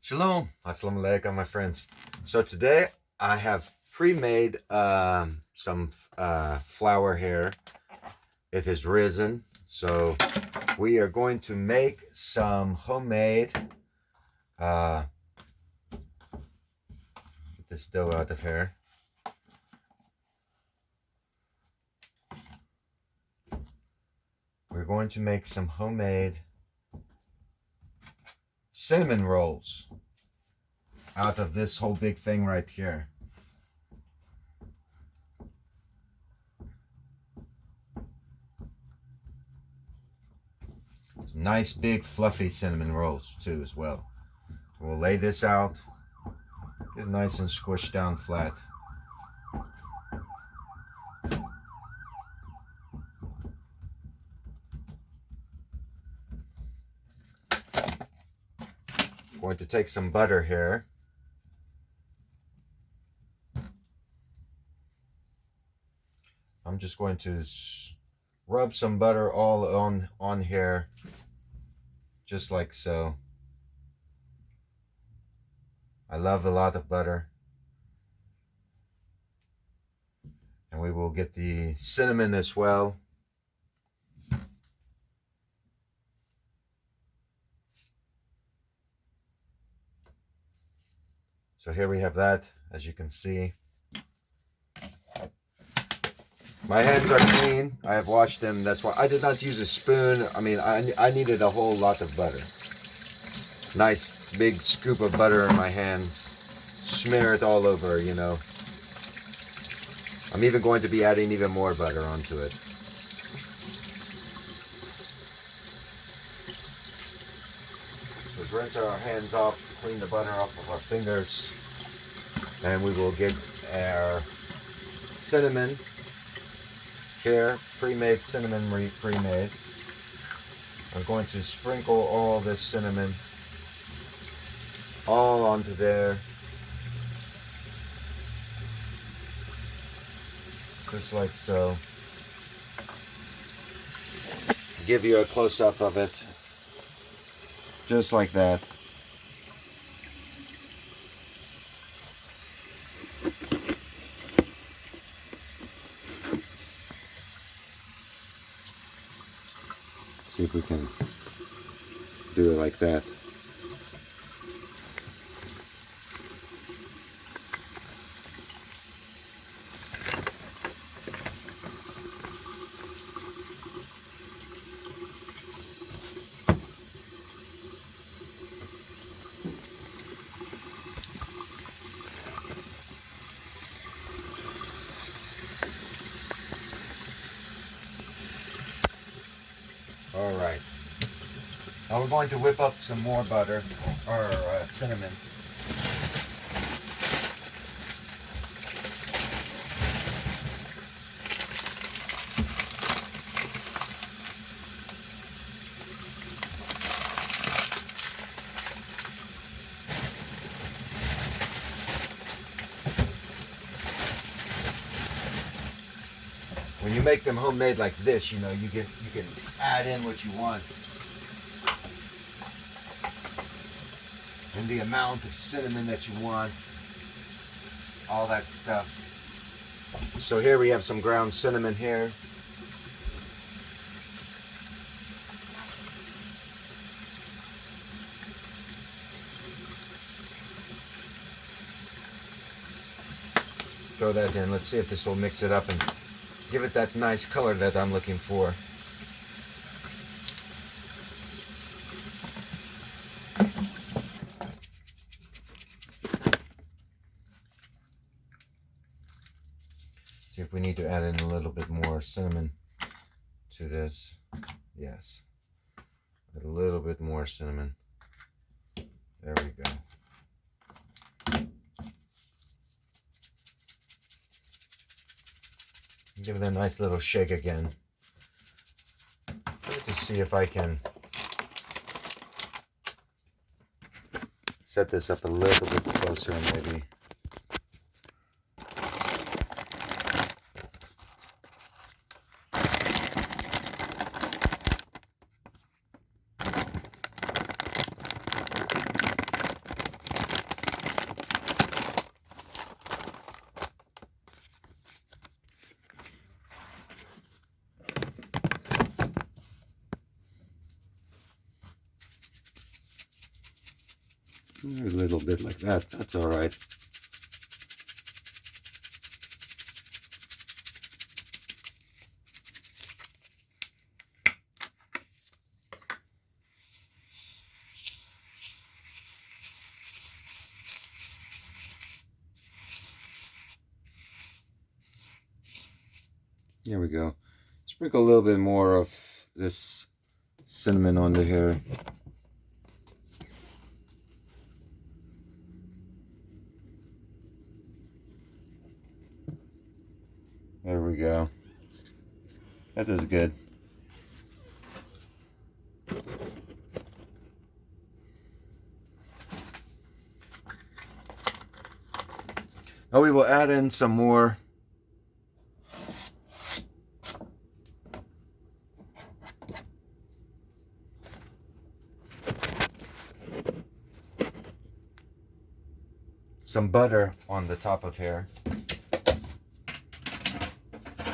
Shalom, assalamu alaikum, my friends. So today I have pre-made some flour here. It is risen, so we are going to make some homemade. Get this dough out of here. We're going to make some homemade cinnamon rolls out of this whole big thing right here. Some nice big fluffy cinnamon rolls too as well. We'll lay this out, get it nice and squished down flat. Going to take some butter here. I'm just going to rub some butter all on here, just like so. I love a lot of butter. And we will get the cinnamon as well. So here we have that, as you can see. My hands are clean. I have washed them. That's why I did not use a spoon. I mean, I needed a whole lot of butter. Nice big scoop of butter in my hands. Smear it all over, you know. I'm even going to be adding even more butter onto it. So rinse our hands off, clean the butter off of our fingers. And we will get our cinnamon here, pre-made cinnamon, pre-made. I'm going to sprinkle all this cinnamon all onto there, just like so. Give you a close-up of it, just like that. See if we can do it like that. All right. Now we're going to whip up some more butter, or cinnamon. When you make them homemade like this, you know, you can add in what you want. And the amount of cinnamon that you want, all that stuff. So here we have some ground cinnamon here. Throw that in. Let's see if this will mix it up and give it that nice color that I'm looking for. See if we need to add in a little bit more cinnamon to this. Yes. Add a little bit more cinnamon. There we go. Give it a nice little shake again. Try to see if I can set this up a little bit closer, maybe. A little bit like that, that's all right. Here we go. Sprinkle a little bit more of this cinnamon onto here. There we go. That is good. Now we will add in some more butter on the top of here.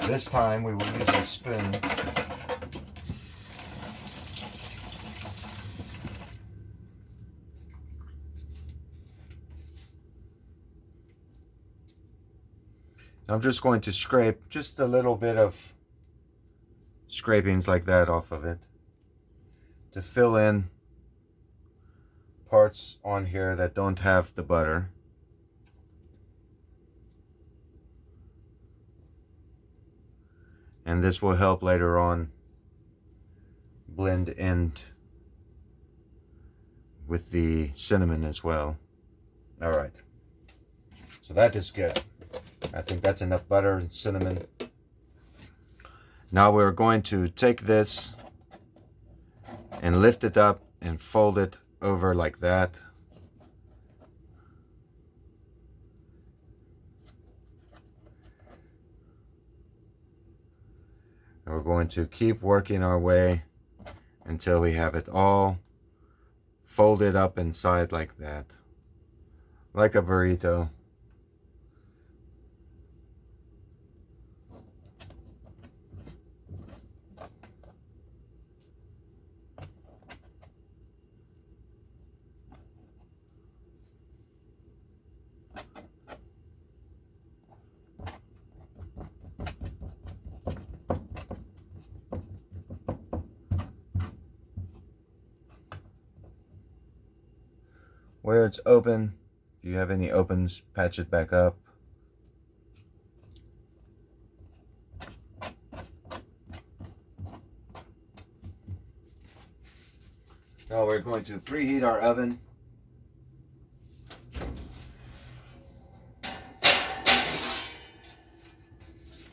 This time we will use a spoon. I'm just going to scrape just a little bit of scrapings like that off of it to fill in parts on here that don't have the butter. And this will help later on blend in with the cinnamon as well. All right, so that is good. I think that's enough butter and cinnamon. Now we're going to take this and lift it up and fold it over like that. And we're going to keep working our way until we have it all folded up inside like that, like a burrito. Where it's open, if you have any opens, patch it back up. Now we're going to preheat our oven.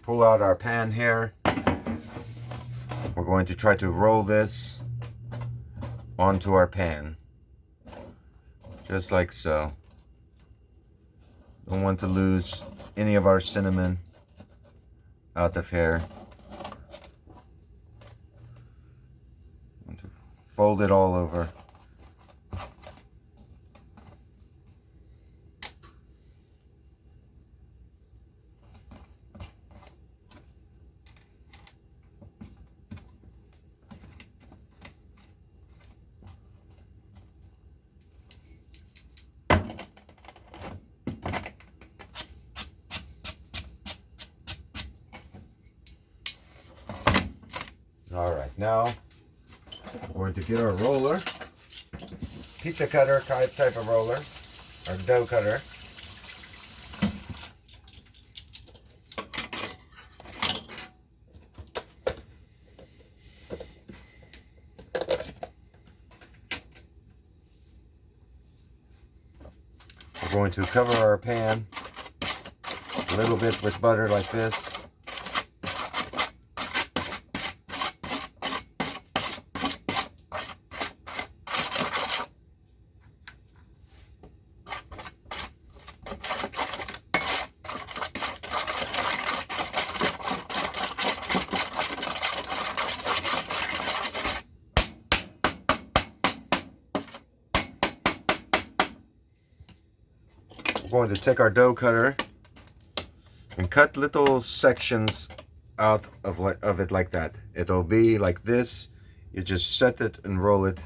Pull out our pan here. We're going to try to roll this onto our pan. Just like so. Don't want to lose any of our cinnamon out of here. Want to fold it all over. All right, now we're going to get our roller, pizza cutter type of roller, or dough cutter. We're going to cover our pan a little bit with butter like this. We're going to take our dough cutter and cut little sections out of it like that. It'll be like this. You just set it and roll it.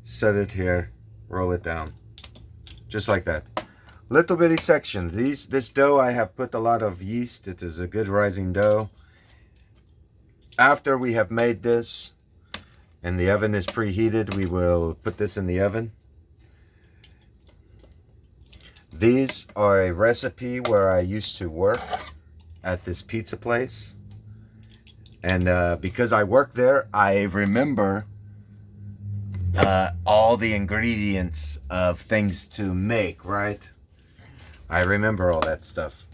Set it here, roll it down. just like that. Little bitty section. This dough, I have put a lot of yeast. It is a good rising dough. After we have made this and the oven is preheated, we will put this in the oven. These are a recipe where I used to work at this pizza place. And because I worked there, I remember all the ingredients of things to make, right? I remember all that stuff.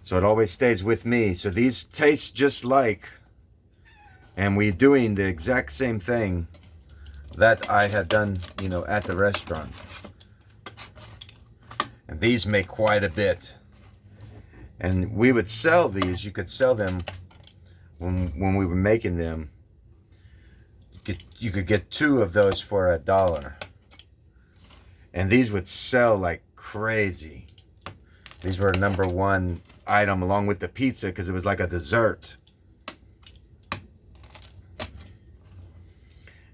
So it always stays with me. So these taste just like, and we're doing the exact same thing that I had done, you know, at the restaurant. And these make quite a bit. And we would sell these. You could sell them when we were making them. You could get 2 of those for $1. And these would sell like crazy. These were #1 item along with the pizza because it was like a dessert.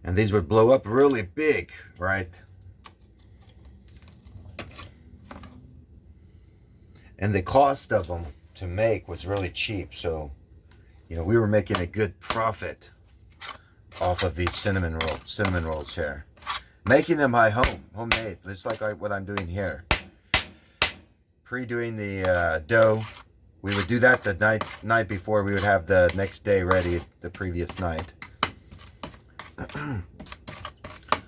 And these would blow up really big, right? And the cost of them to make was really cheap. So, you know, we were making a good profit off of these cinnamon rolls here. Making them homemade, just like what I'm doing here. Pre-doing the dough. We would do that the night before. We would have the next day ready the previous night.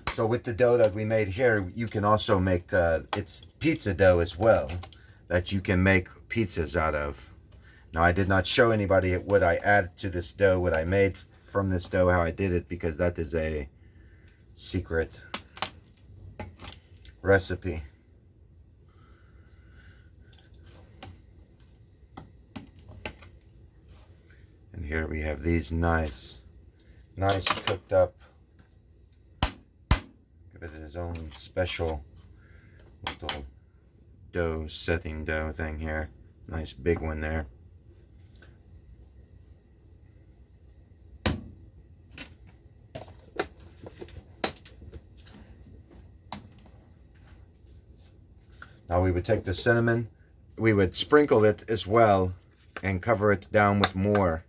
So with the dough that we made here, you can also make it's pizza dough as well that you can make pizzas out of. Now I did not show anybody what I added to this dough, what I made from this dough, how I did it, because that is a secret recipe. And here we have these nice cooked up. Give it its own special little setting dough thing here. Nice big one there. Now we would take the cinnamon, we would sprinkle it as well and cover it down with more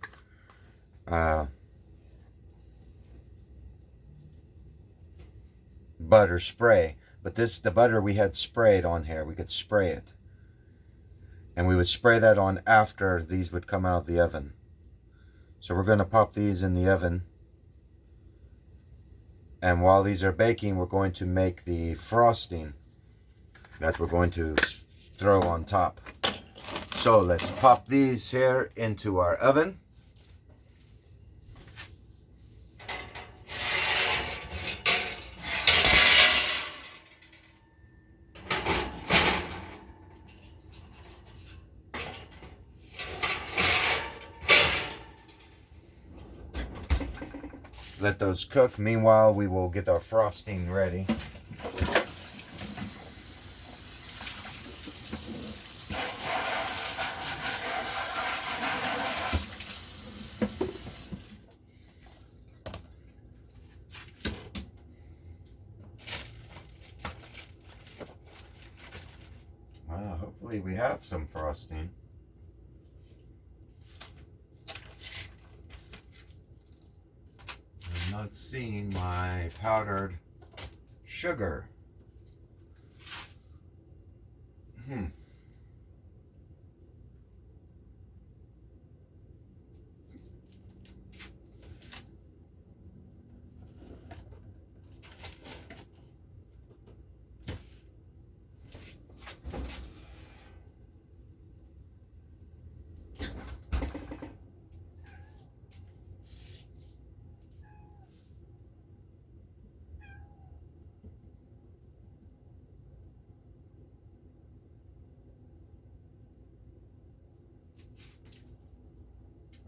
butter spray. But the butter we had sprayed on here, we could spray it. And we would spray that on after these would come out of the oven. So we're going to pop these in the oven. And while these are baking, we're going to make the frosting that we're going to throw on top. So let's pop these here into our oven. Let those cook. Meanwhile, we will get our frosting ready. Wow, hopefully we have some frosting. I'm not seeing my powdered sugar.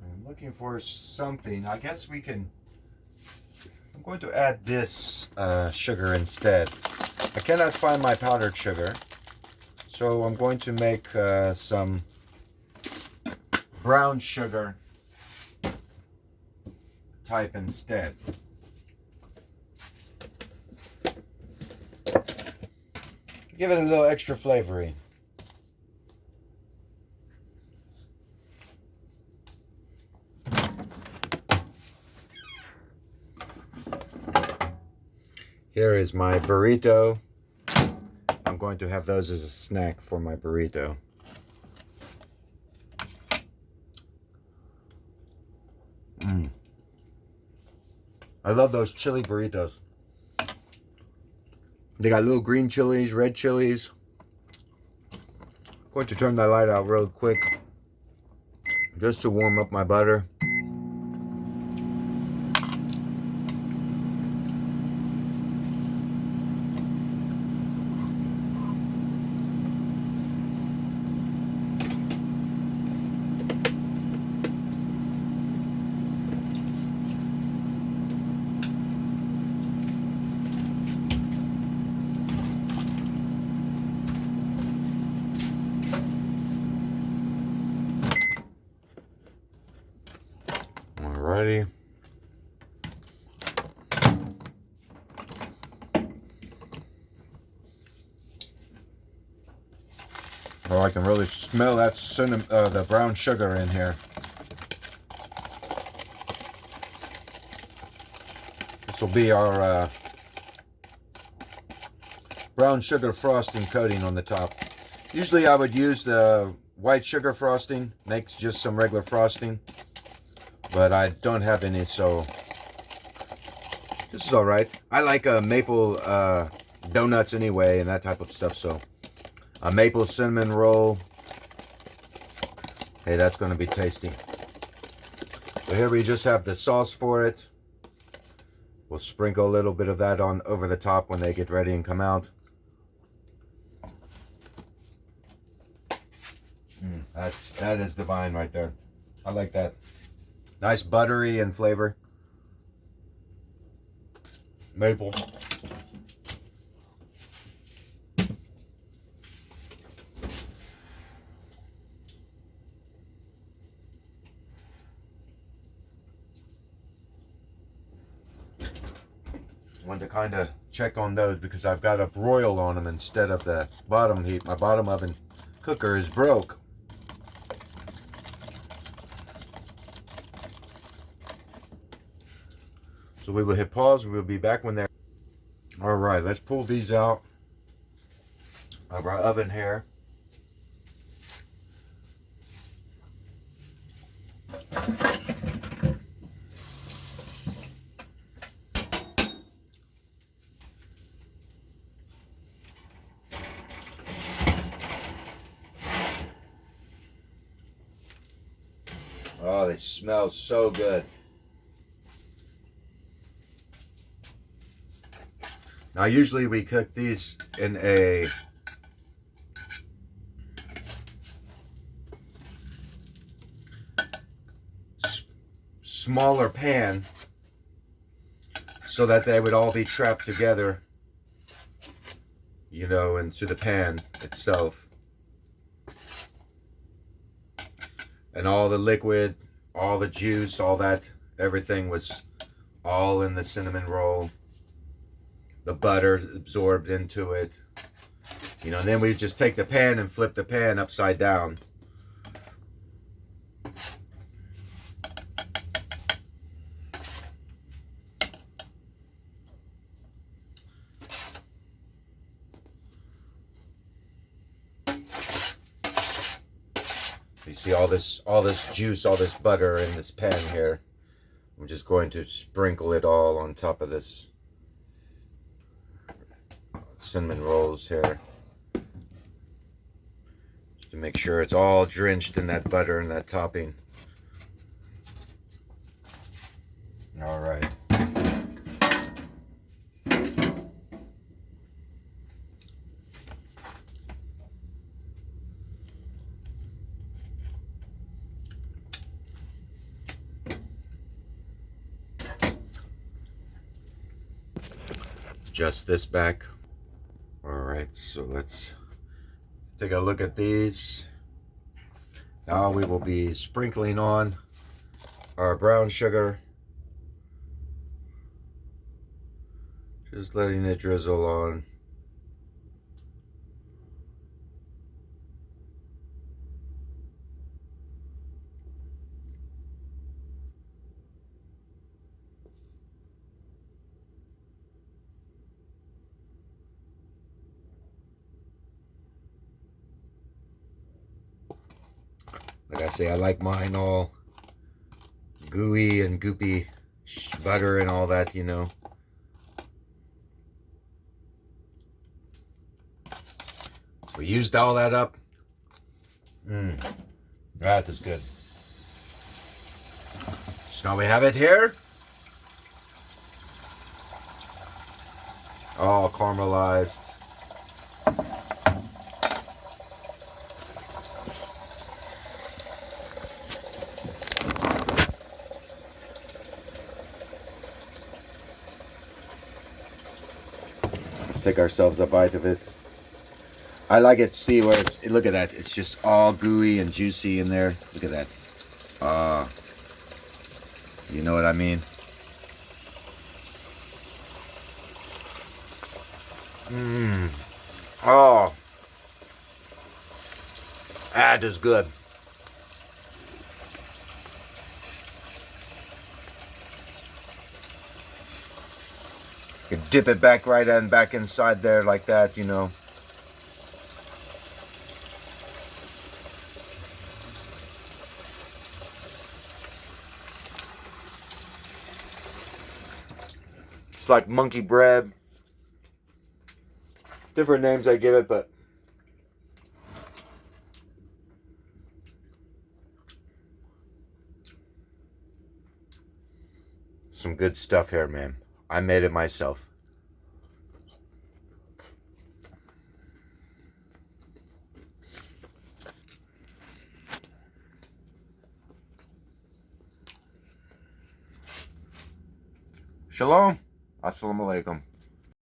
I'm looking for something. I guess we can. I'm going to add this sugar instead. I cannot find my powdered sugar, so I'm going to make some brown sugar type instead. Give it a little extra flavoring. Here is my burrito. I'm going to have those as a snack for my burrito. I love those chili burritos. They got little green chilies, red chilies. I'm going to turn the light out real quick just to warm up my butter. Alrighty. Oh, I can really smell that cinnamon, the brown sugar in here. This will be our brown sugar frosting coating on the top. Usually I would use the white sugar frosting, makes just some regular frosting, but I don't have any, so this is all right. I like maple donuts anyway and that type of stuff, so a maple cinnamon roll. Hey, that's going to be tasty. So here we just have the sauce for it. We'll sprinkle a little bit of that on over the top when they get ready and come out. That is divine right there. I like that. Nice buttery in flavor. Maple. Wanted to kind of check on those because I've got a broil on them instead of the bottom heat. My bottom oven cooker is broke. So we will hit pause. We'll be back when they're... All right, let's pull these out of our oven here. Oh, they smell so good. Now, usually we cook these in a smaller pan so that they would all be trapped together, you know, into the pan itself. And all the liquid, all the juice, all that, everything was all in the cinnamon roll. The butter absorbed into it. You know, and then we just take the pan and flip the pan upside down. You see all this juice, all this butter in this pan here. I'm just going to sprinkle it all on top of this cinnamon rolls here, just to make sure it's all drenched in that butter and that topping. All right. Adjust this back. Alright, so let's take a look at these. Now we will be sprinkling on our brown sugar. Just letting it drizzle on. say I like mine all gooey and goopy, butter and all that, you know. We used all that up. That is good. So now we have it here. All caramelized. Let's take ourselves a bite of it. I like it. See where it's. Look at that. It's just all gooey and juicy in there. Look at that. You know what I mean? Oh, that is good. You dip it back right and back inside there like that, you know. It's like monkey bread. Different names I give it, but some good stuff here, man. I made it myself. Shalom. Assalamu alaikum.